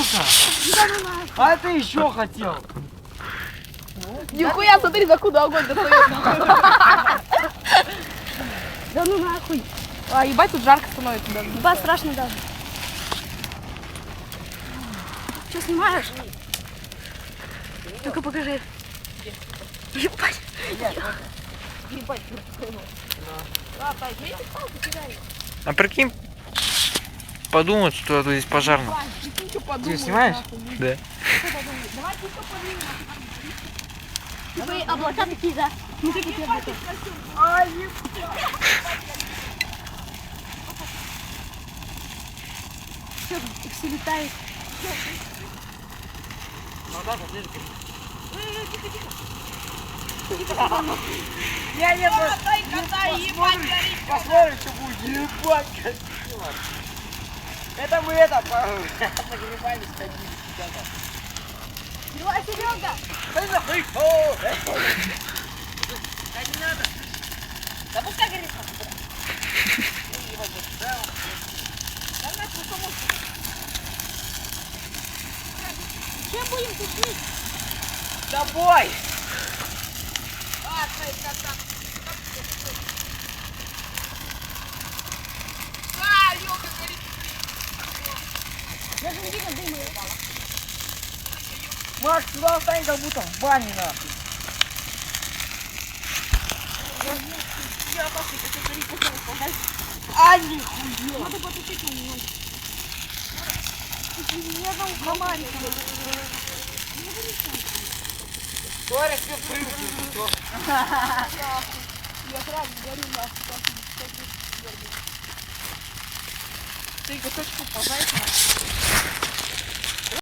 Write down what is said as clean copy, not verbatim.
сука! А ты еще хотел! Нихуя, смотри, за куда огонь достает. Да ну нахуй. А, ебать, тут жарко становится даже. Ебать, страшно даже. Что снимаешь? Только покажи. Ебать. А прикинь, подумают, что здесь пожарно. Ты снимаешь? Да. Вы облака такие, да? Смотри, какие облака. Все летает. Я не посмотрим, что будет. Ебать, красиво. Это мы погребали, сходили куда-то. Серега! Да не надо. Да пускай горит. Чем будем тушить? С тобой. Даже не видно дыма. Макс, сюда встань, как будто в бане, нахуй. А, нихуя. Надо потушить на него. Я там комарика. Боря, все прыгнул. Я сразу горю нахуй. Ты точку пожать.